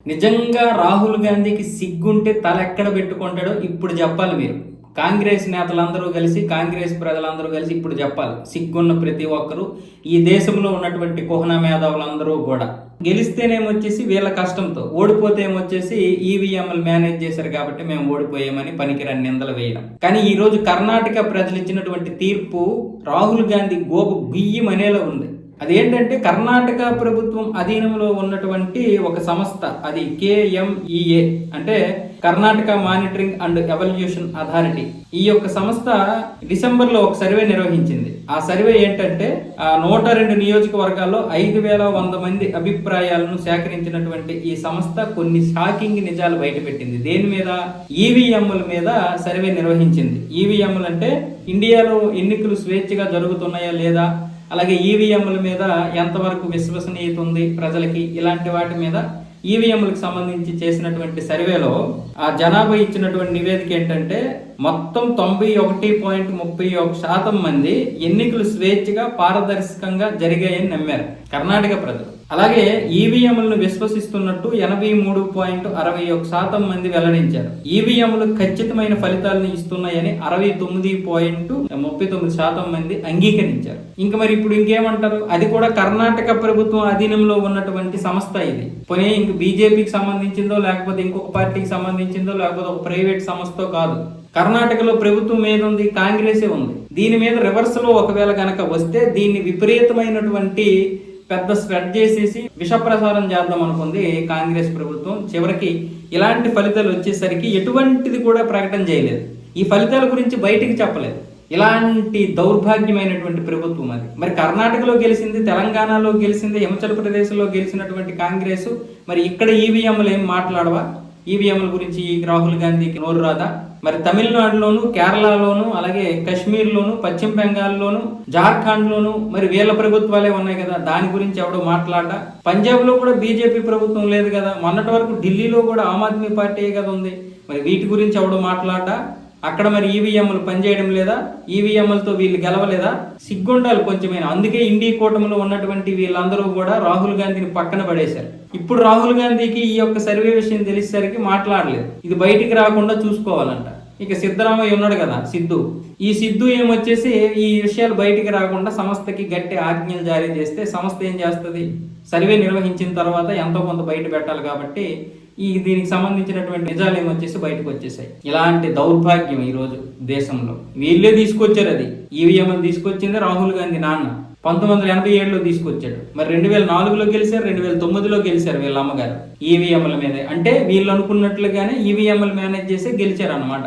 నిజంగా రాహుల్ గాంధీకి సిగ్గుంటే తల ఎక్కడ పెట్టుకుంటాడో ఇప్పుడు చెప్పాలి మీరు. కాంగ్రెస్ నేతలందరూ కలిసి, కాంగ్రెస్ ప్రజలందరూ కలిసి ఇప్పుడు చెప్పాలి. సిగ్గున్న ప్రతి ఒక్కరూ, ఈ దేశంలో ఉన్నటువంటి కుహన మేధావులందరూ కూడా. గెలిస్తేనేమొచ్చేసి వీళ్ళ కష్టంతో, ఓడిపోతే ఏమొచ్చేసి ఈవీఎంలు మేనేజ్ చేశారు కాబట్టి మేము ఓడిపోయామని పనికిరాని నిందలు వేయడం. కానీ ఈ రోజు కర్ణాటక ప్రజలు ఇచ్చినటువంటి తీర్పు రాహుల్ గాంధీ గోపు గుయ్యమనేలా ఉంది. అదేంటంటే కర్ణాటక ప్రభుత్వం అధీనంలో ఉన్నటువంటి ఒక సంస్థ, అది KMEA అంటే Karnataka monitoring and evaluation authority. ఈ యొక్క సంస్థ డిసెంబర్లో ఒక సర్వే నిర్వహించింది. ఆ సర్వే ఏంటంటే 102 నియోజకవర్గాల్లో 5100 మంది అభిప్రాయాలను సేకరించినటువంటి ఈ సంస్థ కొన్ని షాకింగ్ నిజాలు బయటపెట్టింది. దేని మీద? ఈవీఎంల మీద సర్వే నిర్వహించింది. ఈవీఎంలు అంటే ఇండియాలో ఎన్నికలు స్వేచ్ఛగా జరుగుతున్నాయా లేదా, అలాగే ఈవీఎంల మీద ఎంతవరకు విశ్వసనీయత ఉంది ప్రజలకి, ఇలాంటి వాటి మీద ఈవీఎంలకు సంబంధించి చేసినటువంటి సర్వేలో ఆ జనాభా ఇచ్చినటువంటి నివేదిక ఏంటంటే మొత్తం 91.31% మంది ఎన్నికలు స్వేచ్ఛగా పారదర్శకంగా జరిగాయని నమ్మారు కర్ణాటక ప్రజలు. అలాగే ఈవీఎంలను విశ్వసిస్తున్నట్టు 83.61% మంది వెల్లడించారు. ఈవీఎంలు ఖచ్చితమైన ఫలితాలను ఇస్తున్నాయని 69.39% మంది అంగీకరించారు. ఇంకా మరి ఇప్పుడు ఇంకేమంటారు? అది కూడా కర్ణాటక ప్రభుత్వం అధీనంలో ఉన్నటువంటి సంస్థ ఇది. పోనీ ఇంక బీజేపీకి సంబంధించిందో, లేకపోతే ఇంకొక పార్టీకి సంబంధించిందో, లేకపోతే ఒక ప్రైవేట్ సంస్థతో కాదు. కర్ణాటకలో ప్రభుత్వం మీద ఉంది, కాంగ్రెసే ఉంది. దీని మీద రివర్స్ లో ఒకవేళ కనుక వస్తే దీన్ని విపరీతమైనటువంటి పెద్ద స్ప్రెడ్ చేసేసి విషప్రసారం చేద్దాం అనుకుంది కాంగ్రెస్ ప్రభుత్వం. చివరికి ఇలాంటి ఫలితాలు వచ్చేసరికి ఎటువంటిది కూడా ప్రకటన చేయలేదు. ఈ ఫలితాల గురించి బయటికి చెప్పలేదు. ఇలాంటి దౌర్భాగ్యమైనటువంటి ప్రభుత్వం అది. మరి కర్ణాటకలో గెలిచింది, తెలంగాణలో గెలిచింది, హిమాచల్ ప్రదేశ్లో గెలిచినటువంటి కాంగ్రెస్ మరి ఇక్కడ ఈవీఎంలు ఏం మాట్లాడవా? ఈవీఎంల గురించి రాహుల్ గాంధీకి నోరు రాదా? మరి తమిళనాడులోను, కేరళలోను, అలాగే కాశ్మీర్లోను, పశ్చిమ బెంగాల్లోను, జార్ఖండ్లోను మరి వీళ్ళ ప్రభుత్వాలే ఉన్నాయి కదా, దాని గురించి ఎవడో మాట్లాడా? పంజాబ్లో కూడా బీజేపీ ప్రభుత్వం లేదు కదా, మొన్నటి వరకు ఢిల్లీలో కూడా ఆమ్ ఆద్మీ పార్టీ కదా ఉంది. మరి వీటి గురించి ఎవడో మాట్లాడా? అక్కడ మరి ఈవీఎంలు పనిచేయడం లేదా? ఈవీఎంలతో వీళ్ళు గెలవలేదా? సిగ్గుండాలి కొంచెమైనా. అందుకే ఇండి కూటమిలో ఉన్నటువంటి వీళ్ళందరూ కూడా రాహుల్ గాంధీని పక్కన పడేశారు. ఇప్పుడు రాహుల్ గాంధీకి ఈ యొక్క సర్వే విషయం తెలిసేసరికి మాట్లాడలేదు. ఇది బయటికి రాకుండా చూసుకోవాలంట. ఇక సిద్ధరామయ్య ఉన్నాడు కదా, సిద్ధు. ఈ సిద్ధు ఏమొచ్చేసి ఈ విషయాలు బయటికి రాకుండా సంస్థకి గట్టి ఆజ్ఞలు జారీ చేస్తే సంస్థ ఏం చేస్తుంది? సర్వే నిర్వహించిన తర్వాత ఎంతో కొంత బయట పెట్టాలి కాబట్టి దీనికి సంబంధించినటువంటి నిజాలు ఏమొచ్చేసి బయటకు వచ్చేసాయి. ఇలాంటి దౌర్భాగ్యం ఈ రోజు దేశంలో. వీళ్ళే తీసుకొచ్చారు. అది ఈవీఎంలు తీసుకొచ్చింది రాహుల్ గాంధీ నాన్న 1987లో తీసుకొచ్చాడు. మరి 2004లో గెలిచారు, 2009లో గెలిచారు వీళ్ళ అమ్మగారు ఈవీఎంల మీద. అంటే వీళ్ళు అనుకున్నట్లుగానే ఈవీఎంలు మేనేజ్ చేసి గెలిచారు అన్నమాట.